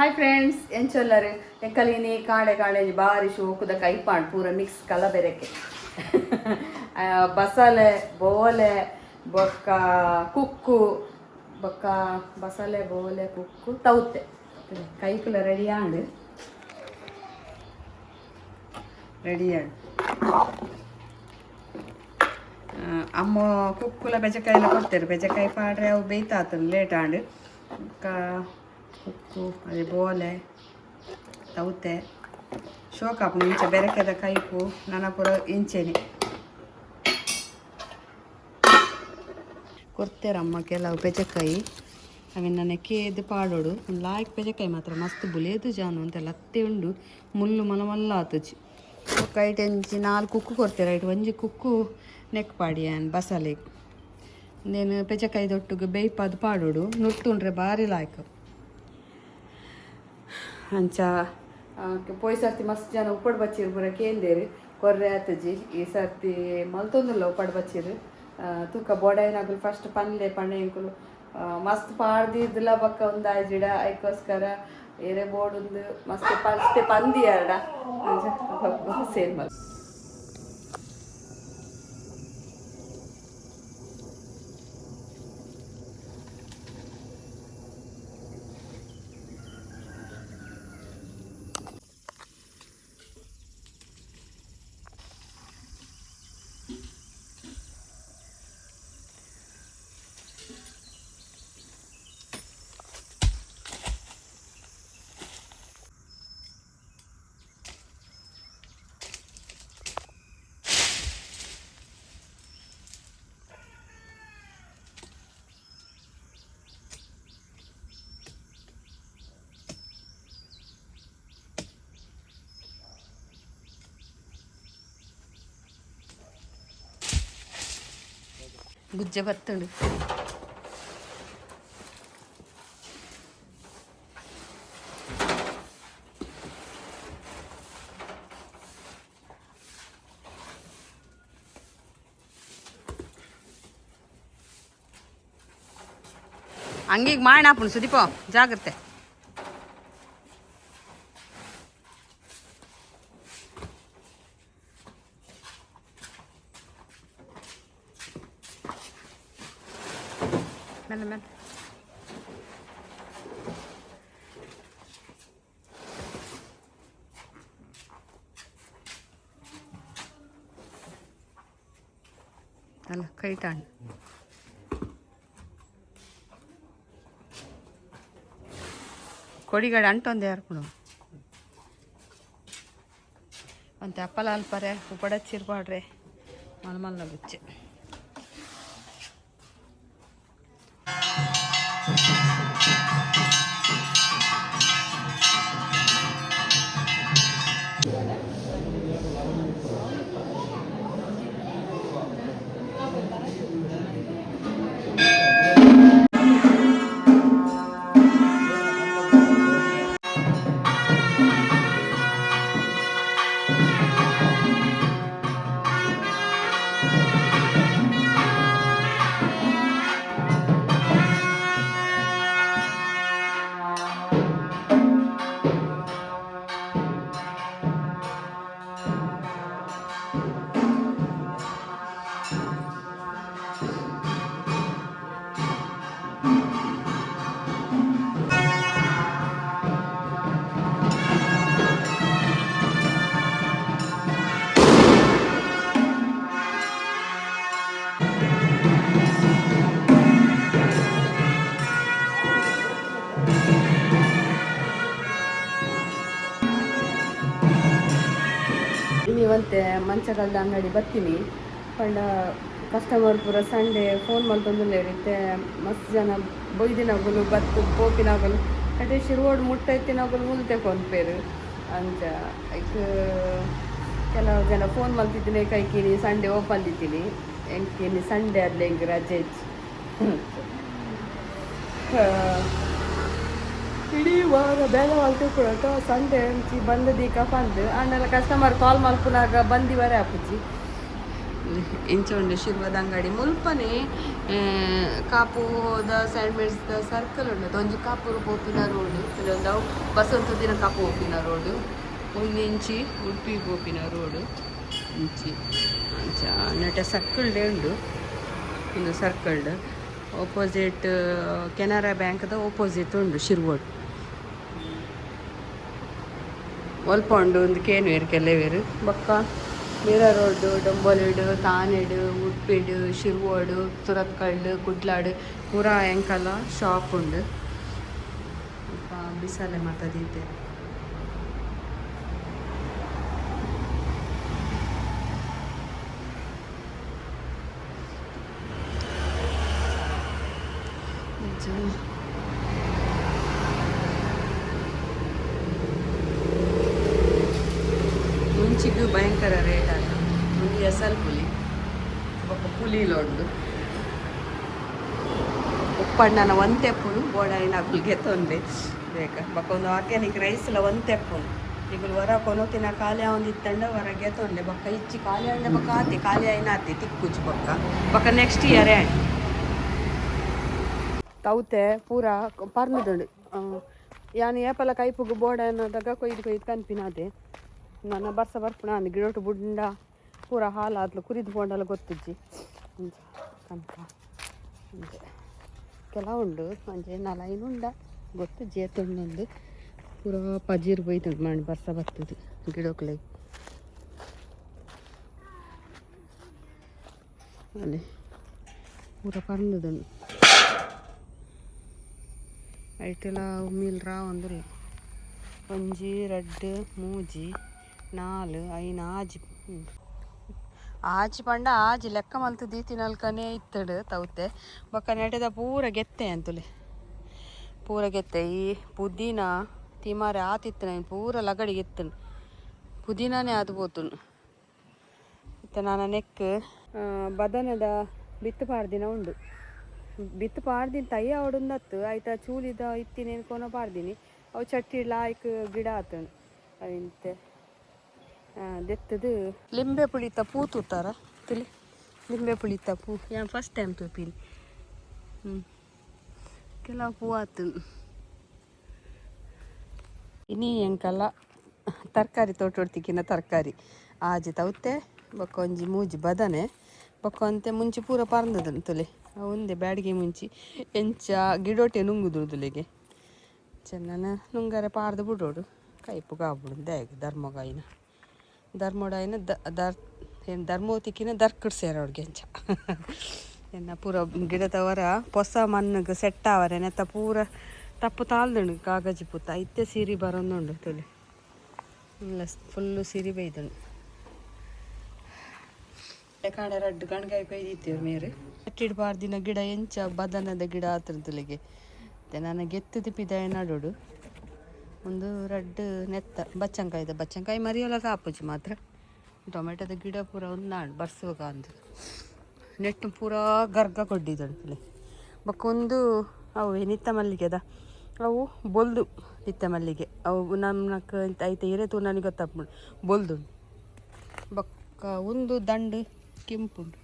hi friends ಎಂಚೊಲ್ಲರು ಎಂಕಲಿನಿ ಕಾಡೆ ಕಾಡೆಜಿ ಬಾರಿ ಶೋಕುದ ಕೈಪಾಂಡ್ ಪೂರ ಮಿಕ್ಸ್ ಕಲಬೆರಕೆ ಬಸಳೆ ಬೋಲೆ ಬೊಕ್ಕ ಕುಕ್ಕು ಬೊಕ್ಕ ಬಸಳೆ ಬೋಲೆ ಕುಕ್ಕು ತೌತೆ ಕೈಕುಲ ರೆಡಿಯಾಂಡ್ ಅಮ್ಮ ಕುಕ್ಕುಲ ಬೆಜಕಾಯಿಲ ಕೊಡ್ತೇವೆ ಬೆಜಕಾಯಿ ಪಾಡ್ರೆ ಅವು ಬೇಯ್ತಾತಲ್ಲ ಲೇಟ್ ಆಂಡ್ ಉಕ್ಕು ಅದೇ ಬೋಲೆ ತೌತೆ ಶೋಕಾಪು ಇಂಚ ಬೆರಕೆದ ಕೈಪು ನನ್ನ ಪುರ ಇಂಚೆನಿ ಕೊಡ್ತೇರಮ್ಮ ಕೆಲವು ಬೆಜಕಾಯಿ ಅವೆ ನನ್ನ ಕೇದು ಪಾಡೋಡು ಒಂದು ಲಾಯ್ಕ್ ಬೆಜಕಾಯಿ ಮಾತ್ರ ಮಸ್ತ್ ಬುಲೇದು ಜಾನು ಅಂತೆಲ್ಲ ಅತ್ತೆ ಉಂಡು ಮುಳ್ಳು ಮಲ ಮಲ್ಲ ಆತುಜಿ ಕೈಟ್ ಎಂಚಿ 4 ಕುಕ್ಕು ಕೊಡ್ತೇವೆ ಐಟು ಒಂಜಿ ಕುಕ್ಕು ನೆಕ್ ಪಾಡಿ ಬಸಳೆ ನೇನು ಬೆಜಕಾಯಿ ದೊಟ್ಟುಗೆ ಬೇಯ್ಪದು ಪಾಡೋಡು ನುಟ್ಟುಂಡ್ರೆ ಭಾರಿ ಲಾಯ್ಕ್ ಅಂಚ ಪೋಯ್ ಸರ್ತಿ ಮಸ್ತ್ ಜನ ಉಪ್ಪಡು ಬಚ್ಚಿರು ಪೂರ ಕೇಂದೇರು ಕೊರ್ರೆ ಆತಜಿ ಈ ಸರ್ತಿ ಮಲ್ತೊಂದುಲ್ಲ ಉಪ್ಪಡು ಬಚ್ಚಿರು ತೂಕ ಬೋಡೈನಾಗಲು ಫಸ್ಟ್ ಪನ್ಲೆ ಪಣ್ಣೆಂಕುಲು ಮಸ್ತ್ ಪಾಡ್ದಿದ್ಲ ಬಕ್ಕ ಒಂದು ಆಯ್ಜಿಡ ಅದಕ್ಕೋಸ್ಕರ ಏರೆ ಬೋಡುಂದು ಮಸ್ತ್ ಫಸ್ಟ್ ಪಂದಿ ಎರಡ ಸೇಲ್ ಮಲ್ ಗುಜ್ಜೆ ಬತ್ತುಂಡು ಹಂಗೀಗ ಮಾಡಾಪುಣು ಸುದೀಪೋ ಜಾಗ್ರತೆ ಮೇಲೆ ಮೇಲೆ ಅಲ್ಲ ಕೈ ತಾಂಡು ಕೊಡಿಗಡೆ ಅಂಟೊಂದು ಯಾರ್ಕೊಡು ಅಂತ ಅಪ್ಪಲ ಅಲ್ಪರೆ ಉಪಡಚ್ಚಿರ್ಬಾಡ್ರೆ ಮಲ್ಮಲ್ಲ ಗುಚ್ಚೆ ನೀವಂತೆ ಮಂಚಗಲ್ದ ಅಂಗಡಿ ಬರ್ತೀನಿ ಪಂಡ ಕಸ್ಟಮರ್ ಪೂರ ಸಂಡೇ ಫೋನ್ ಮಾಡ್ತಂದು ಇರುತ್ತೆ ಮಸ್ತ್ ಜನ ಬೊಯ್ದಿನಾಗಲು ಬತ್ತು ಪೋಪಿನಾಗಲು ಕಟೇಶಿ ರೋಡ್ ಮುಟ್ಟೈತಿನಾಗಲು ಮುಲ್ತೆ ಕೊಂಡ್ಪೇರು ಅಂಚ ಐಕ್ ಕೆಲವು ಜನ ಫೋನ್ ಮಾಡ್ತಿದ್ದೀನಿ ಕೈಕಿನಿ ಸಂಡೇ ಓಪನ್ ಇದ್ದೀನಿ ಎಂಕಿನಿ ಸಂಡೇ ಅದ್ಲೆ ಹೆಂಗೆ ರಜೆ ಇಚ್ಚಿ ಇಡೀ ವಾರ ಬೇಗ ಹೊಲ್ತು ಕೊಡಕ ಸಂಡೆ ಹಂಚಿ ಬಂದದೀಕ ಬಂದು ಆಮೇಲೆ ಕಸ್ಟಮರ್ ಕಾಲ್ ಮಲ್ಪುನಾಗ ಬಂದಿವರೆ ಹಾಪುಜಿ ಇಂಚ ಉಂಡು ಶಿರ್ವದ ಅಂಗಡಿ ಮುಲ್ಪನೆ ಕಾಪುದ ಸೈಡ್ ಮಿಡ್ಸ್ದ ಸರ್ಕಲ್ ಉಂಡು ಒಂಜಿ ಕಾಪುರು ಪೋಪಿನ ರೋಡ್ ಕೆಲವೊಂದು ಬಸವಂತ ದಿನ ಕಾಪು ಪೋಪಿನ ರೋಡ್ ಒಂದು ಇಂಚಿ ಉಡುಪಿ ಪೋಪಿನ ರೋಡ್ ಇಂಚಿ ಅಂಚ ನೆಟೆ ಸರ್ಕಲ್ ಉಂಡು ಒಂದು ಸರ್ಕಲ್ಡ್ ಆಪೋಸಿಟ್ ಕೆನರಾ ಬ್ಯಾಂಕ್ದ ಆಪೋಸಿಟ್ ಉಂಡು ಶಿರ್ವೋಡ್ ಒಲ್ಪ ಉಂಡು ಒಂದು ಕೇನುವೇರು ಕೆಲವೇರು ಬೊಕ್ಕ ಮೀರಾ ರೋಡ್ ಡೊಂಬೊಲಿಡು ತಾನೆಡು ಉಡುಪಿಡು ಶಿರ್ವೋಡು ತುರತ್ಕಲ್ಡು ಕುಡ್ಲಾಡು ಪೂರ ಎಂಕಲ ಶಾಪ್ ಉಂಡು ಬಿಸಾಲೆ ಮಾತಾದೀತೆ ಮುಂಚಿಗೂ ಭಯಂಕರ ರೇಟ್ ಆಗ ಒಂದು ಎಸಲ್ ಪುಲಿ ಒಬ್ಬ ಪುಲಿ ಲೊಂಡು ಉಪ್ಪಣ್ಣನ ಒಂತೆಪ್ಪುನು ಬೋಡಾಯಿನ ಅಕ್ಕಲ್ಗೆ ತೊಂದೆ ಬೇಕಾ ಬಕ್ಕ ಒಂದು ಆರ್ಗ್ಯಾನಿಕ್ ರೈಸ್ಲ ಒಂತೆಪ್ಪುನು ಈಗ ಹೊರ ಕೊನೋತಿನ ಖಾಲಿ ಒಂದಿತ್ತಂಡ ಹೊರಗೆ ತೊಂದೆ ಬಕ್ಕ ಇಚ್ಚಿ ಖಾಲಿ ಅಂಡ ಬಕ್ಕ ಆತಿ ಖಾಲಿ ಆಯ್ನ ಆತಿ ತಿಕ್ಕುಚ್ಚು ಬಕ್ಕ ನೆಕ್ಸ್ಟ್ ಇಯರ್ ಆ್ಯಂಡ್ ತೌತೆ ಪೂರ ಪರ್ನದುಂಡು ಯಾನು ಏಪಲ ಕೈಪುಗು ಬೋಡ ಅನ್ನೋದಾಗ ಕೊಯ್ದು ಕನ್ಪಿನಾದೆ ನನ್ನ ಬರ್ಪುನ ಅಂದು ಗಿಡೋಟು ಬುಡ್ಡ ಪೂರ ಹಾಲಾದ್ಲು ಕುರಿದು ಬೋಂಡಲ್ಲ ಗೊತ್ತಿಜ್ಜಿ ಕನಕ ಕೆಲವುಂಡು ಅಂಜೆ ನಲೈನುಂಡ ಗೊತ್ತು ಜೇತುಂಡೊಂದು ಪೂರ ಪಜೀರು ಬೈತುಂಡು ಮಾಡಿ ಬರ್ತದೆ ಗಿಡಕ್ಲೆ ಅಲ್ಲಿ ಪೂರ ಪರ್ನದುಂಡು ಐಟೆಲ್ಲ ಉಮ್ಮಿಲ್ ಒಂದಿಲ್ಲ ಒಂಜಿ ರಡ್ಡು ಮೂಜಿ ನಾಲು ಐನ ಆಜಿ ಪಂಡ ಆಜಿ ಲೆಕ್ಕ ಮಲ್ತು ದೀತಿನಲ್ಕನೇ ಇತ್ತಡು ತೌತೆ ಬೊಕ್ಕ ನೆಟದ ಪೂರ ಗೆತ್ತೆ ಅಂತುಲೆ ಪೂರ ಗೆತ್ತೆ ಈ ಪುದೀನ ತಿಮಾರೆ ಆತಿತ್ತು ಪೂರ ಲಗಡಿಗೆ ಎತ್ತನು ಪುದೀನಾನೇ ಅದು ಪೋತುನು ಇತ್ತ ನಾನು ನೆಕ್ ಬದನದ ಬಿತ್ತು ಪಾಡ್ದಿನ ಉಂಡು ಬಿತ್ತು ಪಾಡ್ದಿನ ತಯ್ಯ ಅವಡುಂದತ್ತು ಆಯ್ತಾ ಚೂಲಿದ ಇತ್ತಿನೇನು ಕೊನ ಪಾಡ್ದಿನಿ ಅವು ಚಟ್ಟಿ ಲಾಯ್ಕ್ ಗಿಡ ಆತನು ಅದಿಂತೆ ದೆತ್ತದು ಲಿಂಬೆ ಪುಳಿತ ಪೂ ತೂತಾರ ತಿಳಿ ಲಿಂಬೆ ಪುಳಿತ ಪೂ ಯಾ ಫಸ್ಟ್ ಟೈಮ್ ತೂಪಿನಿ ಕೆಲವು ಪೂ ಆತನು ಇನಿ ಎಂಕಲ್ಲ ತರಕಾರಿ ತೋಟೊಡ್ತಿಕ್ಕಿನ ತರಕಾರಿ ಆಜಿ ತೌತೆ ಬೊಕ್ಕ ಒಂಜಿ ಮೂಜಿ ಬದನೆ ಬೊಕ್ಕ ಅಂತೆ ಮುಂಚೆ ಪೂರ ಪರಂದದನು ತುಲೆ ಒಂದೇ ಬ್ಯಾಡಿಗೆ ಮುಂಚಿ ಎಂಚ ಗಿಡೋಟೆ ನುಂಗುದುಲೆಗೆ ಚೆನ್ನ ನುಂಗರೆ ಪಾಡ್ದು ಬಿಡೋಡು ಕೈಪು ಕಾಬಿಡು ದೇಗ ಧರ್ಮೋಡಾಯಿನ ಏನು ಧರ್ಮೋತಿಕ್ಕಿನ ದರ್ಕಡ್ ಸೇರೋಡ್ಗೆ ಎಂಚ ಎನ್ನ ಪೂರ ಗಿಡದವರ ಹೊಸ ಮಣ್ಣಿಗೆ ಸೆಟ್ ಆವರೆ ನೆತ್ತ ಪೂರ ತಪ್ಪು ತಾಳ್ದುಂಡು ಕಾಗಜಿ ಪೂತ ಇತ್ತೆ ಸೀರೆ ಬರೋದುಂಡು ತುಳಿ ಫುಲ್ಲು ಸೀರೆ ಬೈದುಂಡು ಕಾಣೆ ರಡ್ಡು ಗಣ್ಗಾಯಿ ಕೊಯ್ದಿತ್ತೇವೆ ಮೇರೆ ಕಟ್ಟಿಡ್ಬಾರ್ದಿನ ಗಿಡ ಎಂಚ ಬದನದ ಗಿಡ ಆತರದಲ್ಲಿಗೆ ನನಗೆ ಎತ್ತದು ಪಿದಾಯ ನಡೋಡು ಒಂದು ರಡ್ಡು ನೆತ್ತ ಬಚ್ಚಂಕಾಯಿ ಮರಿಯಲ್ಲ ಕಾಪುಜಿ ಮಾತ್ರ ಟೊಮೆಟೊದ ಗಿಡ ಪೂರ ಒಂದು ನಾಡು ಬರ್ಸುವಾಗ ಅಂದು ನೆಟ್ಟು ಪೂರ ಗರ್ಗ ಕೊಡ್ಡಿದ್ದಳು ಬಕ್ಕ ಒಂದು ಅವು ನಿತ್ತ ಮಲ್ಲಿಗೆದ ಅವು ಬೊಲ್ದು ನಿತ್ತ ಮಲ್ಲಿಗೆ ಅವು ನಮ್ಮನಕ್ಕೆ ಐತೆ ಇರೇತು ನನಗೆ ಗೊತ್ತಾಗ್ಬಿಡು ಬೊಲ್ದು ಬಕ್ಕ ಒಂದು ದಂಡು ಕೆಂಪುಂಡು